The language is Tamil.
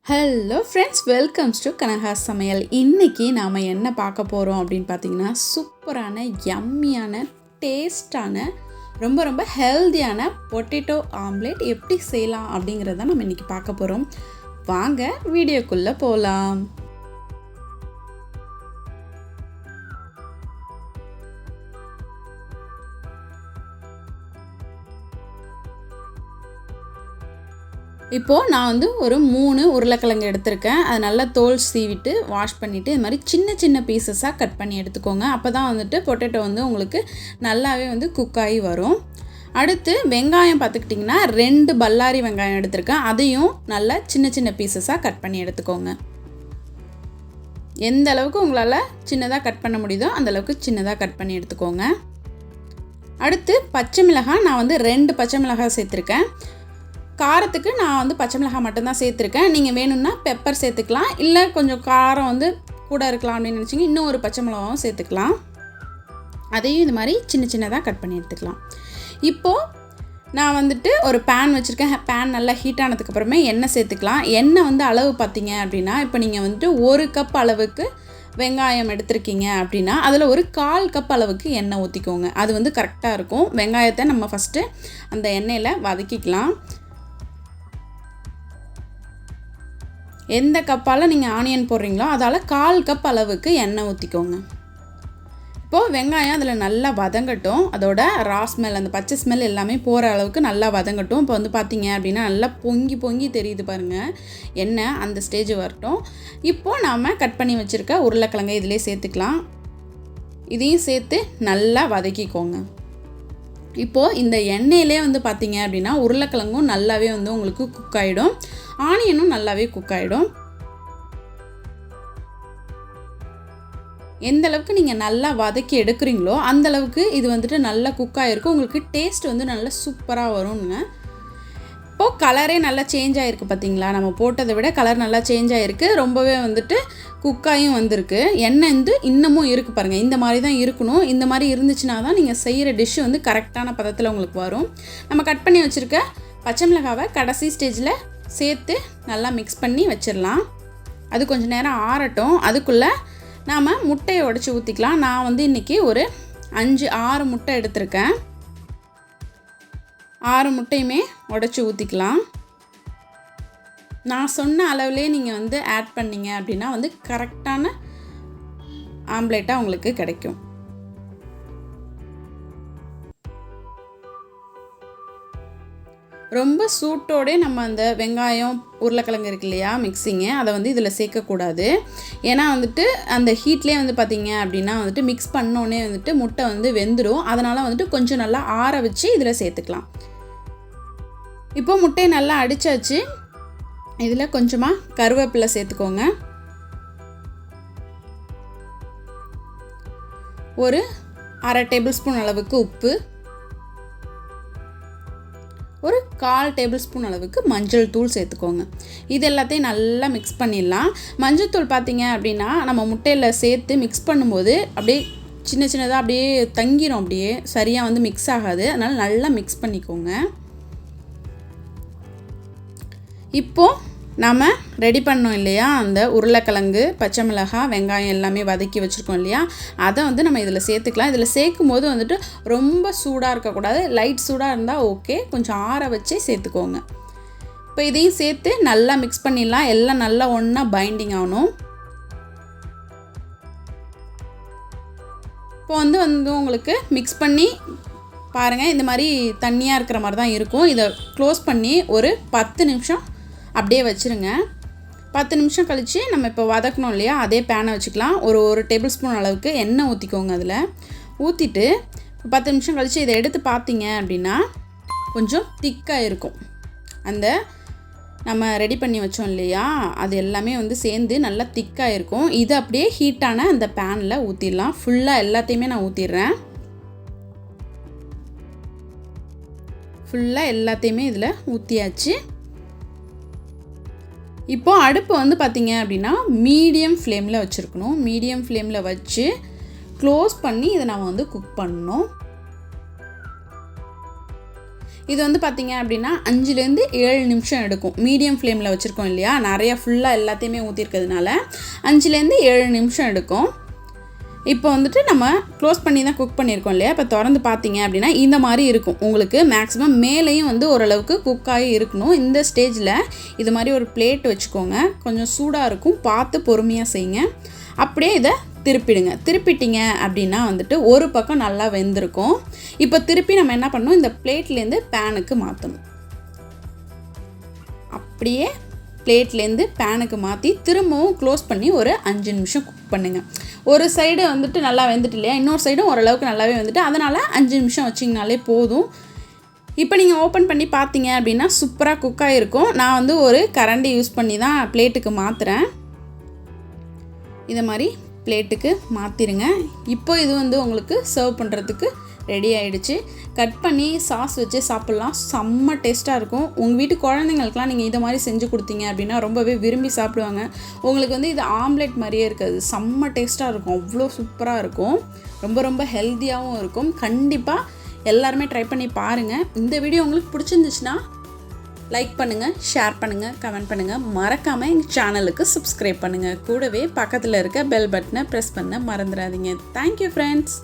Hello friends, welcomes to Kanaka சமையல். இன்றைக்கி நாம் என்ன பார்க்க போகிறோம் அப்படின்னு பார்த்தீங்கன்னா, சூப்பரான யம்மியான டேஸ்டான ரொம்ப ரொம்ப ஹெல்தியான பொட்டேட்டோ ஆம்லேட் எப்படி செய்யலாம் அப்படிங்கிறத நம்ம இன்றைக்கி பார்க்க போகிறோம். வாங்க வீடியோக்குள்ளே போகலாம். இப்போது நான் ஒரு 3 உருளைக்கிழங்கு எடுத்திருக்கேன். அது நல்லா தோல் சீவிட்டு வாஷ் பண்ணிவிட்டு இது மாதிரி சின்ன சின்ன பீசஸாக கட் பண்ணி எடுத்துக்கோங்க. அப்போ தான் பொட்டேட்டோ உங்களுக்கு நல்லாவே குக் ஆகி வரும். அடுத்து வெங்காயம் பார்த்துக்கிட்டிங்கன்னா 2 பல்லாரி வெங்காயம் எடுத்திருக்கேன். அதையும் நல்லா சின்ன சின்ன பீசஸாக கட் பண்ணி எடுத்துக்கோங்க. எந்த அளவுக்கு உங்களால் சின்னதாக கட் பண்ண முடியுதோ அந்தளவுக்கு சின்னதாக கட் பண்ணி எடுத்துக்கோங்க. அடுத்து பச்சை மிளகாய், நான் 2 பச்சை மிளகாய் சேர்த்துருக்கேன். காரத்துக்கு நான் பச்சை மிளகாய் மட்டும்தான் சேர்த்துருக்கேன். நீங்கள் வேணும்னா பெப்பர் சேர்த்துக்கலாம், இல்லை கொஞ்சம் காரம் கூட இருக்கலாம் அப்படின்னு நினச்சிங்க இன்னும் ஒரு பச்சை மிளகாவும் சேர்த்துக்கலாம். அதையும் இது மாதிரி சின்ன சின்னதாக கட் பண்ணி எடுத்துக்கலாம். இப்போது நான் ஒரு பேன் வச்சுருக்கேன். பேன் நல்லா ஹீட் ஆனதுக்கப்புறமே எண்ணெய் சேர்த்துக்கலாம். எண்ணெய் அளவு பார்த்தீங்க அப்படின்னா, இப்போ நீங்கள் 1 கப் அளவுக்கு வெங்காயம் எடுத்துருக்கீங்க அப்படின்னா அதில் ஒரு 1/4 கப் அளவுக்கு எண்ணெய் ஊற்றிக்கோங்க. அது கரெக்டாக இருக்கும். வெங்காயத்தை நம்ம ஃபஸ்ட்டு அந்த எண்ணெயில் வதக்கிக்கலாம். எந்த கப்பால் நீங்கள் ஆனியன் போடுறீங்களோ அதால் 1/4 கப் அளவுக்கு எண்ணெய் ஊற்றிக்கோங்க. இப்போது வெங்காயம் அதில் நல்லா வதங்கட்டும். அதோட ரா ஸ்மெல், அந்த பச்சை ஸ்மெல் எல்லாமே போகிற அளவுக்கு நல்லா வதங்கட்டும். இப்போ பார்த்தீங்க அப்படின்னா நல்லா பொங்கி பொங்கி தெரியுது பாருங்கள் எண்ணெய், அந்த ஸ்டேஜ் வரட்டும். இப்போது நாம் கட் பண்ணி வச்சுருக்க உருளைக்கிழங்கை இதிலே சேர்த்துக்கலாம். இதையும் சேர்த்து நல்லா வதக்கிக்கோங்க. இப்போது இந்த எண்ணெயிலே பார்த்தீங்க அப்படின்னா உருளைக்கிழங்கும் நல்லாவே உங்களுக்கு குக் ஆகிடும், ஆனியனும் நல்லாவே குக் ஆகிடும். எந்த அளவுக்கு நீங்கள் நல்லா வதக்கி எடுக்கிறீங்களோ அந்தளவுக்கு இது நல்லா குக் ஆகிருக்கும். உங்களுக்கு டேஸ்ட் நல்லா சூப்பராக வரும்ங்க. இப்போது கலரே நல்லா சேஞ்ச் ஆகிருக்கு பார்த்தீங்களா, நம்ம போட்டதை விட கலர் நல்லா சேஞ்ச் ஆகிருக்கு. ரொம்பவே குக்காயும் வந்திருக்கு. எண்ணெய் இன்னமும் இருக்குது பாருங்கள். இந்த மாதிரி தான் இருக்கணும். இந்த மாதிரி இருந்துச்சுன்னா தான் நீங்கள் செய்கிற டிஷ்ஷு கரெக்டான பதத்தில் உங்களுக்கு வரும். நம்ம கட் பண்ணி வச்சுருக்க பச்சை மிளகாவை கடைசி ஸ்டேஜில் சேர்த்து நல்லா மிக்ஸ் பண்ணி வச்சிடலாம். அது கொஞ்சம் நேரம் ஆறட்டும். அதுக்குள்ளே நாம் முட்டையை உடச்சி ஊற்றிக்கலாம். நான் இன்றைக்கி ஒரு 5-6 முட்டை எடுத்திருக்கேன். 6 முட்டையுமே உடச்சி ஊற்றிக்கலாம். நான் சொன்ன அளவுலேயே நீங்கள் ஆட் பண்ணிங்க அப்படின்னா கரெக்டான ஆம்லேட்டாக உங்களுக்கு கிடைக்கும். ரொம்ப சூட்டோடே நம்ம அந்த வெங்காயம் உருளைக்கிழங்கு இருக்கு இல்லையா மிக்ஸிங்கு, அதை இதில் சேர்க்கக்கூடாது. ஏன்னா அந்த ஹீட்லேயே பார்த்தீங்க அப்படின்னா மிக்ஸ் பண்ணோன்னே முட்டை வெந்துடும். அதனால் கொஞ்சம் நல்லா ஆற வச்சு இதில் சேர்த்துக்கலாம். இப்போ முட்டையை நல்லா அடித்தாச்சு. இதில் கொஞ்சமாக கருவேப்பிலை சேர்த்துக்கோங்க. ஒரு 1/2 டேபிள் ஸ்பூன் அளவுக்கு உப்பு, ஒரு 1/4 டேபிள் ஸ்பூன் அளவுக்கு மஞ்சள் தூள் சேர்த்துக்கோங்க. இது எல்லாத்தையும் நல்லா மிக்ஸ் பண்ணிடலாம். மஞ்சள் தூள் பார்த்தீங்க அப்படின்னா நம்ம முட்டையில் சேர்த்து மிக்ஸ் பண்ணும்போது அப்படியே சின்ன சின்னதாக அப்படியே தங்கிரும், அப்படியே சரியாக மிக்ஸ் ஆகாது. அதனால் நல்லா மிக்ஸ் பண்ணிக்கோங்க. இப்போது நாம் ரெடி பண்ணோம் இல்லையா, அந்த உருளைக்கிழங்கு, பச்சை மிளகாய், வெங்காயம் எல்லாமே வதக்கி வச்சுருக்கோம் இல்லையா, அதை நம்ம இதில் சேர்த்துக்கலாம். இதில் சேர்க்கும் போது ரொம்ப சூடாக இருக்கக்கூடாது, லைட் சூடாக இருந்தால் ஓகே, கொஞ்சம் ஆற வச்சே சேர்த்துக்கோங்க. இப்போ இதையும் சேர்த்து நல்லா மிக்ஸ் பண்ணிடலாம். எல்லாம் நல்லா ஒன்றா பைண்டிங் ஆகணும். இப்போ உங்களுக்கு மிக்ஸ் பண்ணி பாருங்கள், இந்த மாதிரி தண்ணியாக இருக்கிற மாதிரி தான் இருக்கும். இதை க்ளோஸ் பண்ணி ஒரு 10 நிமிஷம் அப்படியே வச்சுருங்க. 10 நிமிஷம் கழித்து நம்ம இப்போ வதக்கணும் இல்லையா, அதே பேனை வச்சுக்கலாம். ஒரு டேபிள் ஸ்பூன் அளவுக்கு எண்ணெய் ஊற்றிக்கோங்க. அதில் ஊற்றிட்டு 10 நிமிஷம் கழித்து இதை எடுத்து பார்த்தீங்க அப்படின்னா கொஞ்சம் திக்காக இருக்கும். அந்த நம்ம ரெடி பண்ணி வச்சோம் இல்லையா, அது எல்லாமே சேர்ந்து நல்லா திக்காக இருக்கும். இது அப்படியே ஹீட்டான அந்த பேனில் ஊற்றிடலாம். ஃபுல்லாக எல்லாத்தையுமே நான் ஊற்றிடுறேன். ஃபுல்லாக எல்லாத்தையுமே இதில் ஊற்றியாச்சு. இப்போது அடுப்பு பார்த்தீங்க அப்படின்னா மீடியம் ஃப்ளேமில் வச்சுருக்கணும். மீடியம் ஃப்ளேமில் வச்சு க்ளோஸ் பண்ணி இதை நம்ம குக் பண்ணணும். இது வந்து பார்த்திங்க அப்படின்னா 5லேருந்து 7 நிமிஷம் எடுக்கும். மீடியம் ஃப்ளேமில் வச்சுருக்கோம் இல்லையா, நிறையா ஃபுல்லாக எல்லாத்தையுமே ஊற்றிருக்கிறதுனால 5லேருந்து 7 நிமிஷம் எடுக்கும். இப்போ வந்துட்டு நம்ம க்ளோஸ் பண்ணி தான் குக் பண்ணியிருக்கோம் இல்லையா, இப்போ திறந்து பார்த்தீங்க அப்படின்னா இந்த மாதிரி இருக்கும். உங்களுக்கு மேக்ஸிமம் மேலேயும் வந்து ஓரளவுக்கு குக்காகி இருக்கணும். இந்த ஸ்டேஜில் இது மாதிரி ஒரு பிளேட் வச்சுக்கோங்க. கொஞ்சம் சூடாக இருக்கும், பார்த்து பொறுமையாக செய்யுங்க. அப்படியே இதை திருப்பிட்டிங்க அப்படின்னா வந்துட்டு ஒரு பக்கம் நல்லா வெந்திருக்கும். இப்போ திருப்பி நம்ம என்ன பண்ணணும், இந்த பிளேட்லேருந்து பேனுக்கு மாற்றணும். அப்படியே பிளேட்லேருந்து பேனுக்கு மாற்றி திரும்பவும் க்ளோஸ் பண்ணி ஒரு 5 நிமிஷம் குக் பண்ணுங்கள். ஒரு சைடு வந்துட்டு நல்லா வெந்துட்டு இல்லையா, இன்னொரு சைடும் ஓரளவுக்கு நல்லாவே வந்துட்டு, அதனால் 5 நிமிஷம் வச்சிங்கனாலே போதும். இப்போ நீங்கள் ஓப்பன் பண்ணி பார்த்தீங்க அப்படின்னா சூப்பராக குக்காக இருக்கும். நான் வந்து ஒரு கரண்டி யூஸ் பண்ணி தான் பிளேட்டுக்கு மாற்றுறேன். இதை மாதிரி பிளேட்டுக்கு மாற்றிடுங்க. இப்போ இது வந்து உங்களுக்கு சர்வ் பண்ணுறதுக்கு ரெடி ஆகிடுச்சு. கட் பண்ணி சாஸ் வச்சு சாப்பிட்லாம், செம்ம டேஸ்ட்டாக இருக்கும். உங்கள் வீட்டு குழந்தைங்களுக்குலாம் நீங்கள் இதை மாதிரி செஞ்சு கொடுத்தீங்க அப்படின்னா ரொம்பவே விரும்பி சாப்பிடுவாங்க. உங்களுக்கு வந்து இது ஆம்லெட் மாதிரியே இருக்காது, செம்ம டேஸ்ட்டாக இருக்கும், அவ்வளோ சூப்பராக இருக்கும், ரொம்ப ரொம்ப ஹெல்த்தியாகவும் இருக்கும். கண்டிப்பாக எல்லாருமே ட்ரை பண்ணி பாருங்கள். இந்த வீடியோ உங்களுக்கு பிடிச்சிருந்துச்சுன்னா லைக் பண்ணுங்கள், ஷேர் பண்ணுங்கள், கமெண்ட் பண்ணுங்கள். மறக்காமல் எங்கள் சேனலுக்கு சப்ஸ்கிரைப் பண்ணுங்கள். கூடவே பக்கத்தில் இருக்க பெல் பட்டனை ப்ரெஸ் பண்ண மறந்துடாதீங்க. Thank you friends.